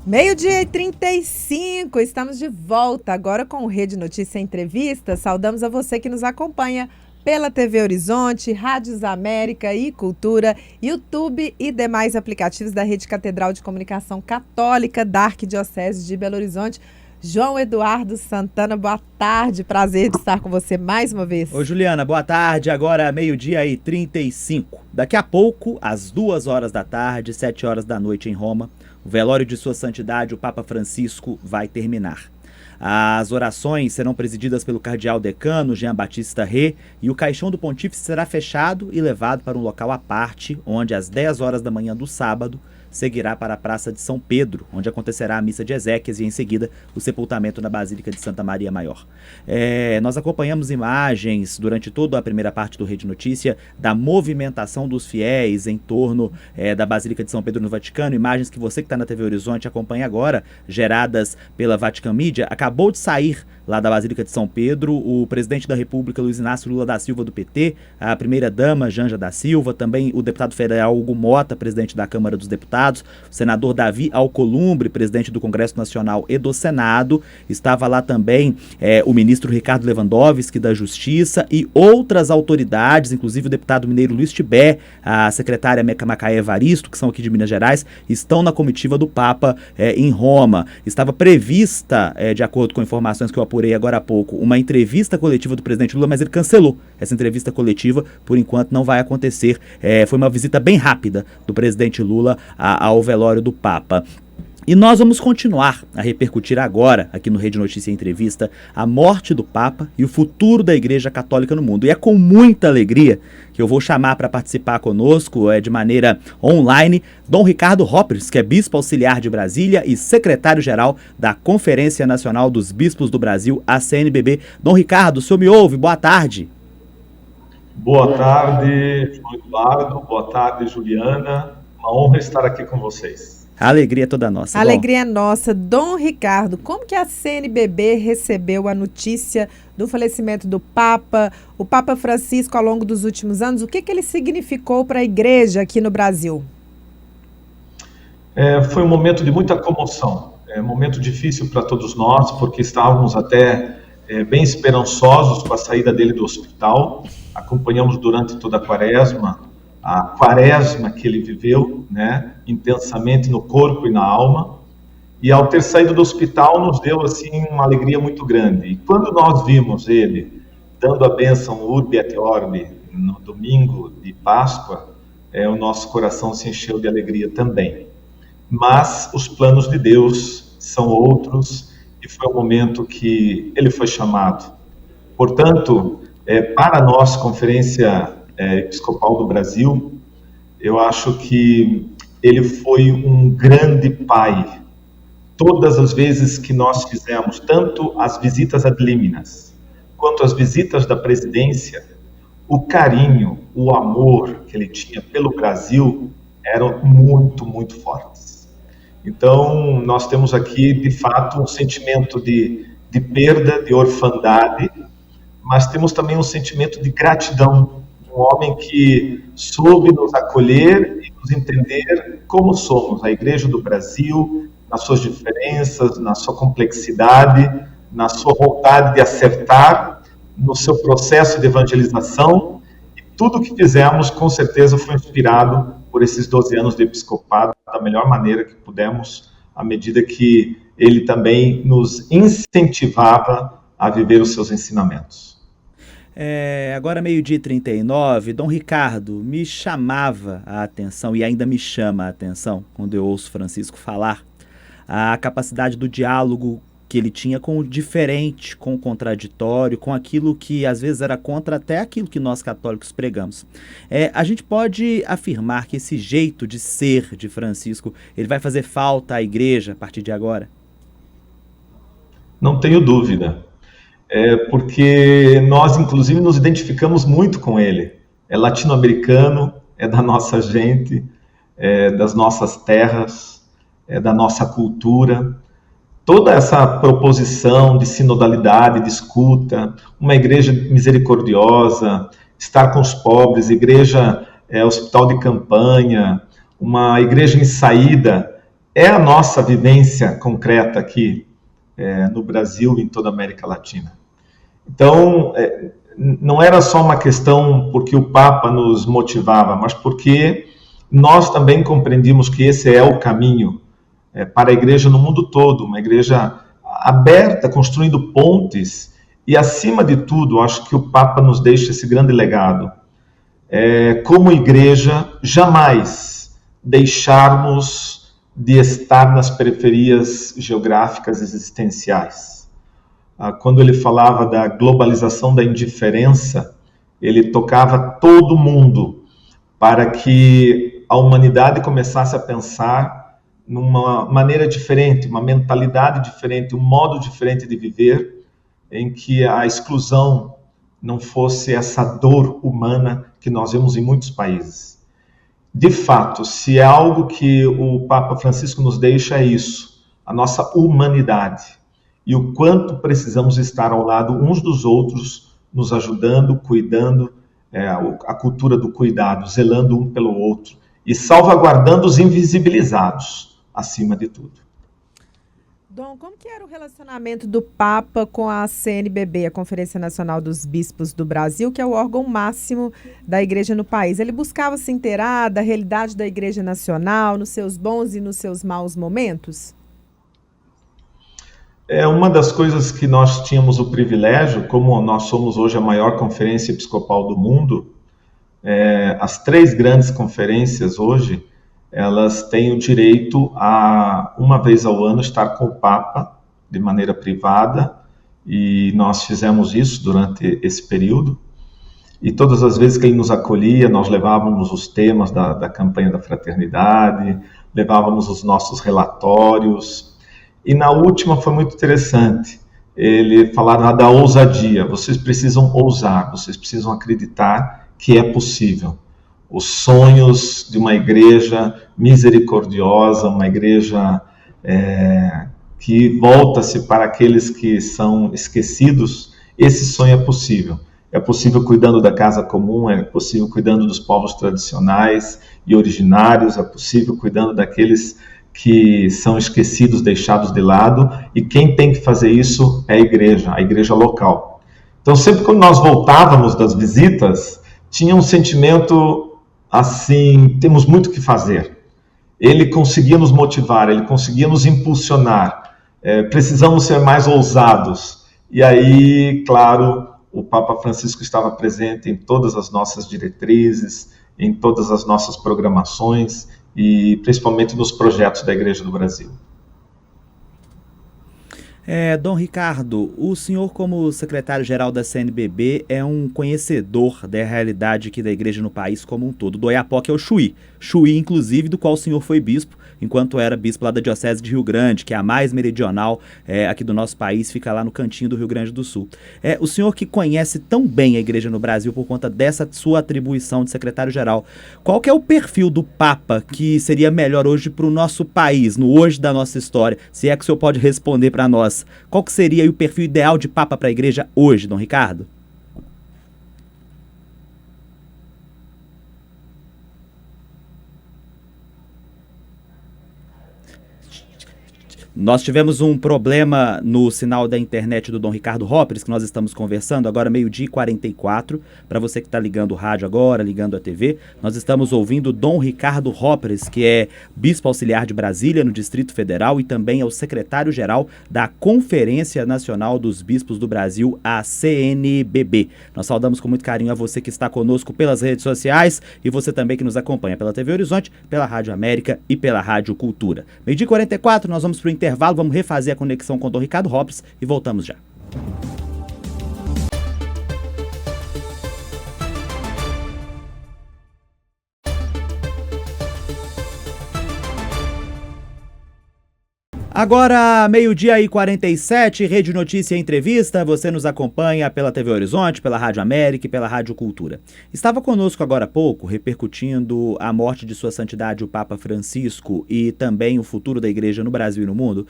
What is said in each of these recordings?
Meio-dia e 35, estamos de volta agora com o Rede Notícia Entrevista. Saudamos a você que nos acompanha pela TV Horizonte, Rádios América e Cultura, YouTube e demais aplicativos da Rede Catedral de Comunicação Católica da Arquidiocese de Belo Horizonte. João Eduardo Santana, boa tarde, prazer de estar com você mais uma vez. Oi, Juliana, boa tarde, agora meio-dia e 35. Daqui a pouco, às 2 horas da tarde, 7 horas da noite em Roma, o velório de Sua Santidade, o Papa Francisco, vai terminar. As orações serão presididas pelo cardeal decano Jean Baptiste Ré e o caixão do pontífice será fechado e levado para um local à parte, onde às 10 horas da manhã do sábado seguirá para a Praça de São Pedro, onde acontecerá a missa de exéquias e em seguida o sepultamento na Basílica de Santa Maria Maior. Nós acompanhamos imagens durante toda a primeira parte do Rede Notícia da movimentação dos fiéis em torno da Basílica de São Pedro no Vaticano, imagens que você que está na TV Horizonte acompanha agora, geradas pela Vatican Media. Acabou de sair lá da Basílica de São Pedro o presidente da República, Luiz Inácio Lula da Silva, do PT, a primeira-dama, Janja da Silva, também o deputado federal Hugo Mota, presidente da Câmara dos Deputados, o senador Davi Alcolumbre, presidente do Congresso Nacional e do Senado, estava lá também o ministro Ricardo Lewandowski, da Justiça, e outras autoridades, inclusive o deputado mineiro Luiz Tibé, a secretária Meca Macaé Evaristo, que são aqui de Minas Gerais, estão na comitiva do Papa em Roma. Estava prevista, de acordo com informações que eu apurei agora há pouco, uma entrevista coletiva do presidente Lula, mas ele cancelou essa entrevista coletiva, por enquanto não vai acontecer. Foi uma visita bem rápida do presidente Lula ao velório do Papa. E nós vamos continuar a repercutir agora, aqui no Rede Notícia Entrevista, a morte do Papa e o futuro da Igreja Católica no mundo. E é com muita alegria que eu vou chamar para participar conosco, de maneira online, Dom Ricardo Hoppers, que é bispo auxiliar de Brasília e secretário-geral da Conferência Nacional dos Bispos do Brasil, a CNBB. Dom Ricardo, o senhor me ouve? Boa tarde. Boa tarde, João Eduardo. Boa tarde, Juliana. Uma honra estar aqui com vocês. A alegria é toda nossa. A alegria é nossa. Dom Ricardo, como que a CNBB recebeu a notícia do falecimento do Papa, o Papa Francisco, ao longo dos últimos anos? O que ele significou para a Igreja aqui no Brasil? Foi um momento de muita comoção. Um momento difícil para todos nós, porque estávamos até bem esperançosos com a saída dele do hospital. Acompanhamos durante toda a quaresma que ele viveu, intensamente no corpo e na alma, e ao ter saído do hospital nos deu assim uma alegria muito grande. E quando nós vimos ele dando a bênção Urbi et Orbi no domingo de Páscoa, o nosso coração se encheu de alegria também. Mas os planos de Deus são outros, e foi o momento que ele foi chamado. Portanto, para nós, Conferência Episcopal do Brasil, eu acho que ele foi um grande pai. Todas as vezes que nós fizemos, tanto as visitas ad liminas, quanto as visitas da presidência, o carinho, o amor que ele tinha pelo Brasil eram muito, muito fortes. Então, nós temos aqui, de fato, um sentimento de perda, de orfandade, mas temos também um sentimento de gratidão. Um homem que soube nos acolher e nos entender como somos, a Igreja do Brasil, nas suas diferenças, na sua complexidade, na sua vontade de acertar, no seu processo de evangelização. E tudo o que fizemos, com certeza, foi inspirado por esses 12 anos de episcopado, da melhor maneira que pudemos, à medida que ele também nos incentivava a viver os seus ensinamentos. Agora meio-dia e 39, Dom Ricardo, me chamava a atenção e ainda me chama a atenção quando eu ouço Francisco falar a capacidade do diálogo que ele tinha com o diferente, com o contraditório, com aquilo que às vezes era contra até aquilo que nós católicos pregamos. A gente pode afirmar que esse jeito de ser de Francisco, ele vai fazer falta à Igreja a partir de agora? Não tenho dúvida. Porque nós, inclusive, nos identificamos muito com ele. É latino-americano, é da nossa gente, é das nossas terras, é da nossa cultura. Toda essa proposição de sinodalidade, de escuta, uma igreja misericordiosa, estar com os pobres, igreja hospital de campanha, uma igreja em saída, é a nossa vivência concreta aqui no Brasil e em toda a América Latina. Então, não era só uma questão porque o Papa nos motivava, mas porque nós também compreendimos que esse é o caminho para a igreja no mundo todo, uma igreja aberta, construindo pontes, e acima de tudo, acho que o Papa nos deixa esse grande legado. Como igreja, jamais deixarmos de estar nas periferias geográficas existenciais. Quando ele falava da globalização da indiferença, ele tocava todo mundo para que a humanidade começasse a pensar numa maneira diferente, uma mentalidade diferente, um modo diferente de viver, em que a exclusão não fosse essa dor humana que nós vemos em muitos países. De fato, se é algo que o Papa Francisco nos deixa, é isso, a nossa humanidade, e o quanto precisamos estar ao lado uns dos outros, nos ajudando, cuidando, a cultura do cuidado, zelando um pelo outro, e salvaguardando os invisibilizados, acima de tudo. Dom, como que era o relacionamento do Papa com a CNBB, a Conferência Nacional dos Bispos do Brasil, que é o órgão máximo da Igreja no país? Ele buscava se inteirar da realidade da Igreja Nacional, nos seus bons e nos seus maus momentos? Uma das coisas que nós tínhamos o privilégio, como nós somos hoje a maior conferência episcopal do mundo, as 3 grandes conferências hoje, elas têm o direito a, uma vez ao ano, estar com o Papa de maneira privada, e nós fizemos isso durante esse período, e todas as vezes que ele nos acolhia, nós levávamos os temas da campanha da fraternidade, levávamos os nossos relatórios, e na última foi muito interessante, ele falava da ousadia, vocês precisam ousar, vocês precisam acreditar que é possível. Os sonhos de uma igreja misericordiosa, uma igreja que volta-se para aqueles que são esquecidos, esse sonho é possível. É possível cuidando da casa comum, é possível cuidando dos povos tradicionais e originários, é possível cuidando daqueles que são esquecidos, deixados de lado, e quem tem que fazer isso é a igreja local. Então, sempre quando nós voltávamos das visitas, tinha um sentimento assim, temos muito o que fazer. Ele conseguia nos motivar, ele conseguia nos impulsionar, precisamos ser mais ousados. E aí, claro, o Papa Francisco estava presente em todas as nossas diretrizes, em todas as nossas programações e principalmente nos projetos da Igreja do Brasil. Dom Ricardo, o senhor, como secretário-geral da CNBB, é um conhecedor da realidade aqui da igreja no país como um todo. Do Oiapoque é o Chuí, inclusive, do qual o senhor foi bispo, enquanto era bispo lá da Diocese de Rio Grande, que é a mais meridional aqui do nosso país, fica lá no cantinho do Rio Grande do Sul. O senhor que conhece tão bem a igreja no Brasil por conta dessa sua atribuição de secretário-geral, qual que é o perfil do Papa que seria melhor hoje para o nosso país, no hoje da nossa história? Se é que o senhor pode responder para nós. Qual que seria aí o perfil ideal de Papa para a igreja hoje, Dom Ricardo? Nós tivemos um problema no sinal da internet do Dom Ricardo Hopres, que nós estamos conversando, agora 12h44, para você que está ligando o rádio agora, ligando a TV, nós estamos ouvindo Dom Ricardo Hopres, que é bispo auxiliar de Brasília, no Distrito Federal, e também é o secretário-geral da Conferência Nacional dos Bispos do Brasil, a CNBB. Nós saudamos com muito carinho a você que está conosco pelas redes sociais e você também que nos acompanha pela TV Horizonte, pela Rádio América e pela Rádio Cultura. 12h44, nós vamos para o intervalo, vamos refazer a conexão com o Dom Ricardo Hopres e voltamos já. Agora, meio-dia e 47, Rede Notícia Entrevista. Você nos acompanha pela TV Horizonte, pela Rádio América e pela Rádio Cultura. Estava conosco agora há pouco, repercutindo a morte de Sua Santidade o Papa Francisco e também o futuro da Igreja no Brasil e no mundo,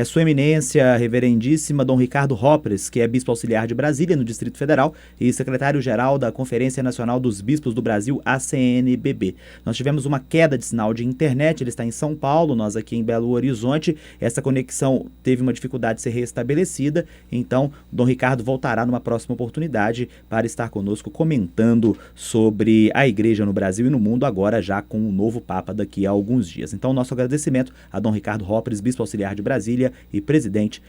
Sua Eminência Reverendíssima Dom Ricardo Hopres, que é Bispo Auxiliar de Brasília, no Distrito Federal, e secretário-geral da Conferência Nacional dos Bispos do Brasil, ACNBB. Nós tivemos uma queda de sinal de internet, ele está em São Paulo, nós aqui em Belo Horizonte. Essa conexão teve uma dificuldade de ser restabelecida, então Dom Ricardo voltará numa próxima oportunidade para estar conosco comentando sobre a Igreja no Brasil e no mundo, agora já com o novo Papa daqui a alguns dias. Então, nosso agradecimento a Dom Ricardo Hopres, Bispo Auxiliar de Brasília e presidente,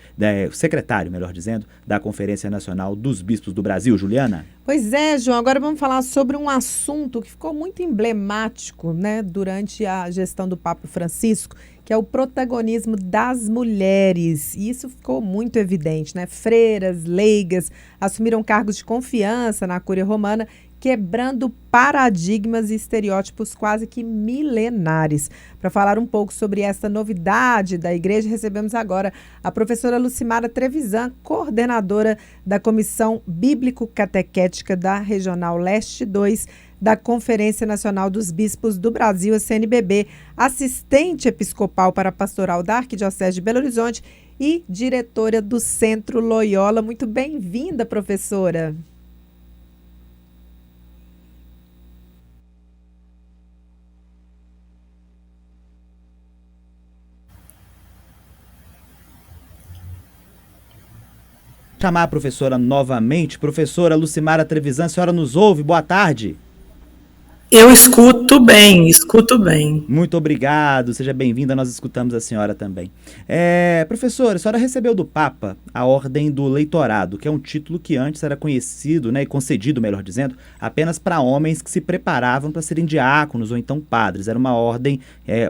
secretário, melhor dizendo, da Conferência Nacional dos Bispos do Brasil. Juliana? Pois é, João, agora vamos falar sobre um assunto que ficou muito emblemático, né, durante a gestão do Papa Francisco, que é o protagonismo das mulheres. E isso ficou muito evidente, né? Freiras, leigas, assumiram cargos de confiança na Cúria Romana, quebrando paradigmas e estereótipos quase que milenares. Para falar um pouco sobre essa novidade da Igreja, recebemos agora a professora Lucimara Trevisan, coordenadora da Comissão Bíblico-Catequética da Regional Leste 2, da Conferência Nacional dos Bispos do Brasil, a CNBB, assistente episcopal para a pastoral da Arquidiocese de Belo Horizonte e diretora do Centro Loyola. Muito bem-vinda, professora. Chamar a professora novamente. Professora Lucimara Trevisan, a senhora nos ouve? Boa tarde. Eu escuto bem, escuto bem. Muito obrigado, seja bem-vinda, nós escutamos a senhora também. Professora, a senhora recebeu do Papa a Ordem do Leitorado, que é um título que antes era conhecido, né, e concedido, melhor dizendo, apenas para homens que se preparavam para serem diáconos ou então padres. Era uma ordem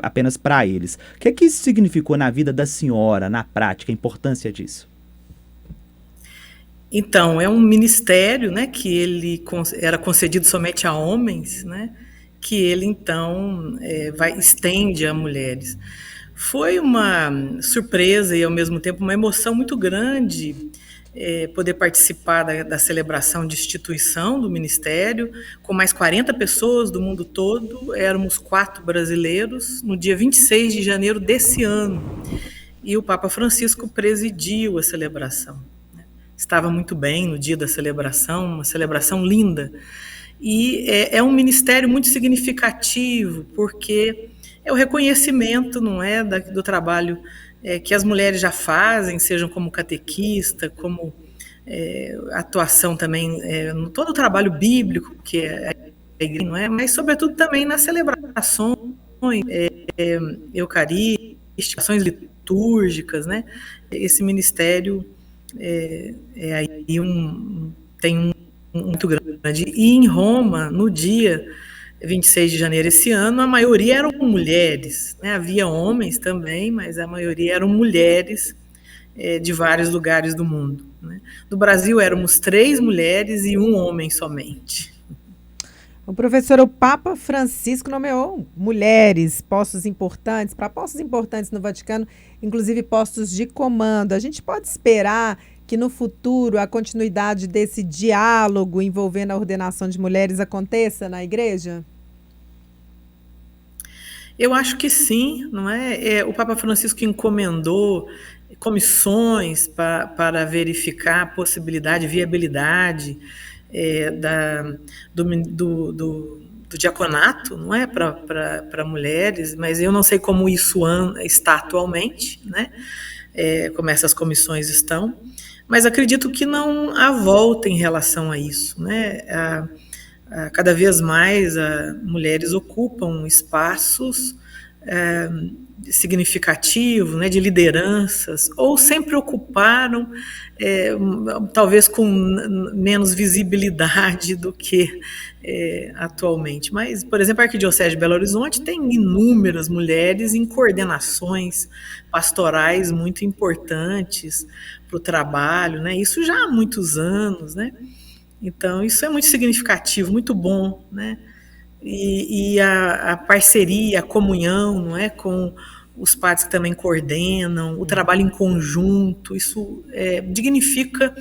apenas para eles. O que isso significou na vida da senhora, na prática, a importância disso? Então, é um ministério, né, que ele era concedido somente a homens, né, que ele, então, estende a mulheres. Foi uma surpresa e, ao mesmo tempo, uma emoção muito grande poder participar da celebração de instituição do ministério, com mais 40 pessoas do mundo todo, éramos 4 brasileiros, no dia 26 de janeiro desse ano. E o Papa Francisco presidiu a celebração. Estava muito bem no dia da celebração, uma celebração linda. E é um ministério muito significativo, porque é o reconhecimento, não é, do trabalho que as mulheres já fazem, sejam como catequista, como atuação também no todo o trabalho bíblico que é a igreja, não é? Mas sobretudo também nas celebrações eucarísticas, ações litúrgicas, né? Esse ministério tem um muito grande. E em Roma, no dia 26 de janeiro esse ano, a maioria eram mulheres, né? Havia homens também, mas a maioria eram mulheres de vários lugares do mundo, né? No Brasil éramos 3 mulheres e 1 homem somente. O professor, o Papa Francisco nomeou mulheres, postos importantes no Vaticano, inclusive postos de comando. A gente pode esperar que no futuro a continuidade desse diálogo envolvendo a ordenação de mulheres aconteça na Igreja? Eu acho que sim, não é? O Papa Francisco encomendou comissões para verificar a possibilidade, viabilidade do diaconato, não é, para mulheres, mas eu não sei como isso está atualmente, né? Como essas comissões estão, mas acredito que não há volta em relação a isso, né? Cada vez mais mulheres ocupam espaços significativos, né, de lideranças, ou sempre ocuparam, talvez com menos visibilidade do que atualmente. Mas, por exemplo, a Arquidiocese de Belo Horizonte tem inúmeras mulheres em coordenações pastorais muito importantes para o trabalho, né? Isso já há muitos anos, né? Então, isso é muito significativo, muito bom, né? E a parceria, a comunhão, não é, com os padres que também coordenam, o trabalho em conjunto, isso dignifica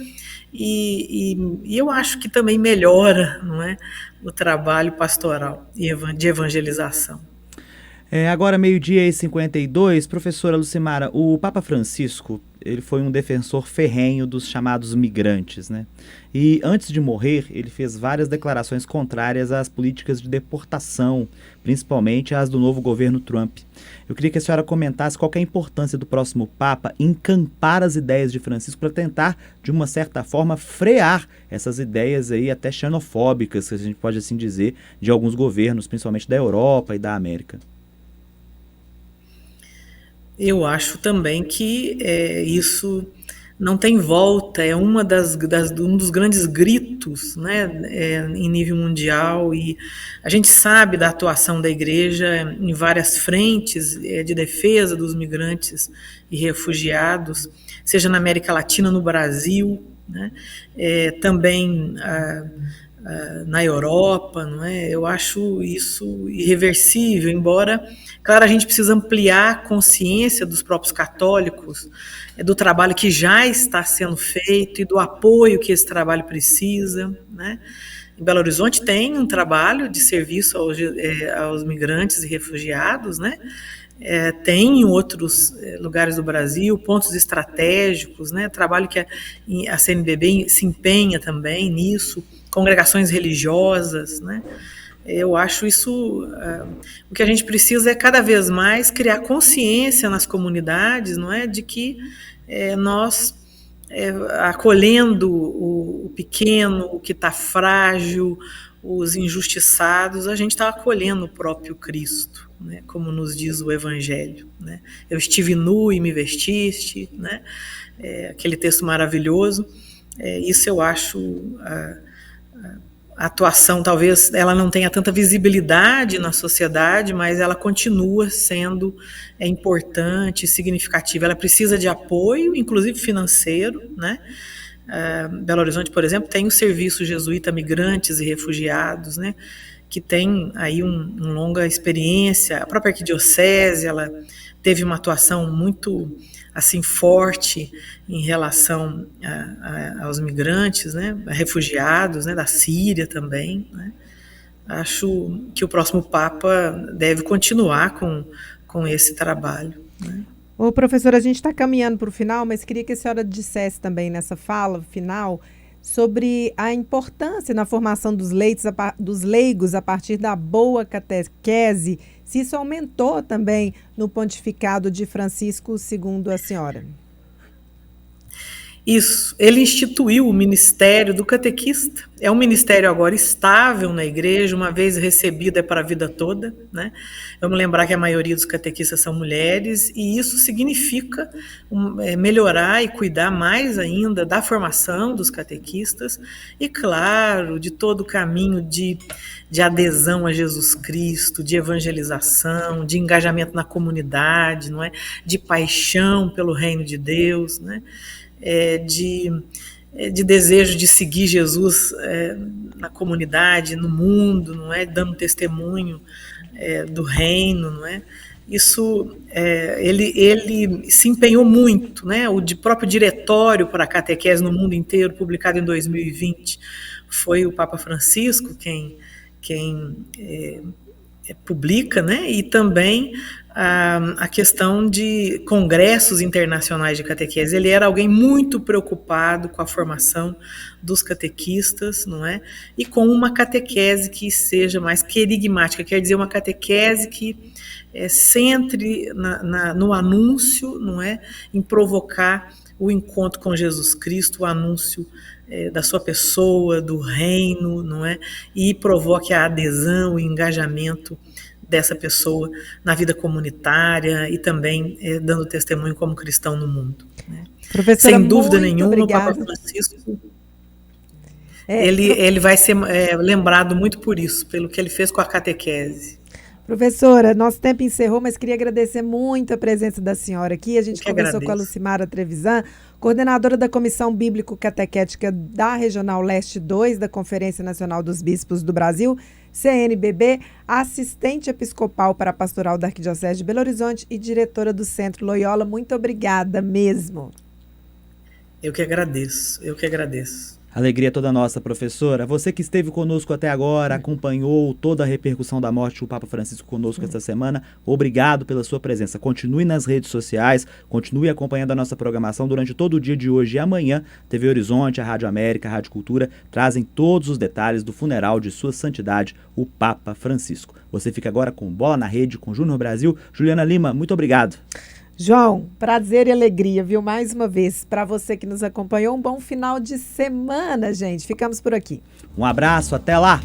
e eu acho que também melhora, não é, o trabalho pastoral e de evangelização. Agora, 12h52, professora Lucimara, o Papa Francisco, ele foi um defensor ferrenho dos chamados migrantes, né? E antes de morrer, ele fez várias declarações contrárias às políticas de deportação, principalmente às do novo governo Trump. Eu queria que a senhora comentasse qual que é a importância do próximo Papa encampar as ideias de Francisco para tentar, de uma certa forma, frear essas ideias aí até xenofóbicas, que a gente pode assim dizer, de alguns governos, principalmente da Europa e da América. Eu acho também que isso não tem volta, é um dos grandes gritos, né, em nível mundial, e a gente sabe da atuação da Igreja em várias frentes de defesa dos migrantes e refugiados, seja na América Latina, no Brasil, né, também na Europa, não é? Eu acho isso irreversível, embora, claro, a gente precisa ampliar a consciência dos próprios católicos, do trabalho que já está sendo feito e do apoio que esse trabalho precisa, né? Em Belo Horizonte tem um trabalho de serviço aos migrantes e refugiados, né? Tem em outros lugares do Brasil pontos estratégicos, né? Trabalho que a CNBB se empenha também nisso, congregações religiosas, né? Eu acho isso, o que a gente precisa é cada vez mais criar consciência nas comunidades, não é, de que nós, acolhendo o pequeno, o que está frágil, os injustiçados, a gente está acolhendo o próprio Cristo, né, como nos diz o Evangelho, né? Eu estive nu e me vestiste, né? Aquele texto maravilhoso. Isso eu acho... A atuação, talvez, ela não tenha tanta visibilidade na sociedade, mas ela continua sendo importante, significativa. Ela precisa de apoio, inclusive financeiro, né? Belo Horizonte, por exemplo, tem o Serviço Jesuíta Migrantes e Refugiados, né? Que tem aí uma longa experiência. A própria arquidiocese, ela teve uma atuação muito assim forte em relação aos migrantes, né, refugiados, né, da Síria também, né. Acho que o próximo Papa deve continuar com esse trabalho, né. Ô, professora, a gente está caminhando para o final, mas queria que a senhora dissesse também nessa fala final sobre a importância na formação dos leigos a partir da boa catequese, se isso aumentou também no pontificado de Francisco, segundo a senhora. Isso, ele instituiu o ministério do catequista, é um ministério agora estável na igreja, uma vez recebido é para a vida toda, né? Vamos lembrar que a maioria dos catequistas são mulheres, e isso significa melhorar e cuidar mais ainda da formação dos catequistas, e claro, de todo o caminho de adesão a Jesus Cristo, de evangelização, de engajamento na comunidade, não é? De paixão pelo reino de Deus, né? De desejo de seguir Jesus na comunidade, no mundo, não é? Dando testemunho do reino, não é? Isso, ele se empenhou muito, né? O próprio diretório para a catequese no mundo inteiro, publicado em 2020, foi o Papa Francisco quem publica, né? E também a questão de congressos internacionais de catequese. Ele era alguém muito preocupado com a formação dos catequistas, não é? E com uma catequese que seja mais querigmática, quer dizer, uma catequese que centre no anúncio, não é? Em provocar o encontro com Jesus Cristo, o anúncio da sua pessoa, do reino, não é? E provoque a adesão, o engajamento dessa pessoa na vida comunitária e também dando testemunho como cristão no mundo, né? Professora, sem dúvida nenhuma, obrigada. o Papa Francisco ele vai ser lembrado muito por isso, pelo que ele fez com a catequese. Professora, nosso tempo encerrou, mas queria agradecer muito a presença da senhora aqui. A gente conversou com a Lucimara Trevisan, coordenadora da Comissão Bíblico-Catequética da Regional Leste 2 da Conferência Nacional dos Bispos do Brasil. CNBB, assistente episcopal para a pastoral da Arquidiocese de Belo Horizonte e diretora do Centro Loyola. Muito obrigada mesmo. Eu que agradeço. Alegria toda nossa, professora. Você que esteve conosco até agora, acompanhou toda a repercussão da morte do Papa Francisco conosco esta semana, obrigado pela sua presença. Continue nas redes sociais, continue acompanhando a nossa programação durante todo o dia de hoje e amanhã. TV Horizonte, a Rádio América, a Rádio Cultura trazem todos os detalhes do funeral de Sua Santidade, o Papa Francisco. Você fica agora com Bola na Rede, com Júnior Brasil. Juliana Lima, muito obrigado. João, prazer e alegria, viu? Mais uma vez, para você que nos acompanhou, um bom final de semana, gente. Ficamos por aqui. Um abraço, até lá!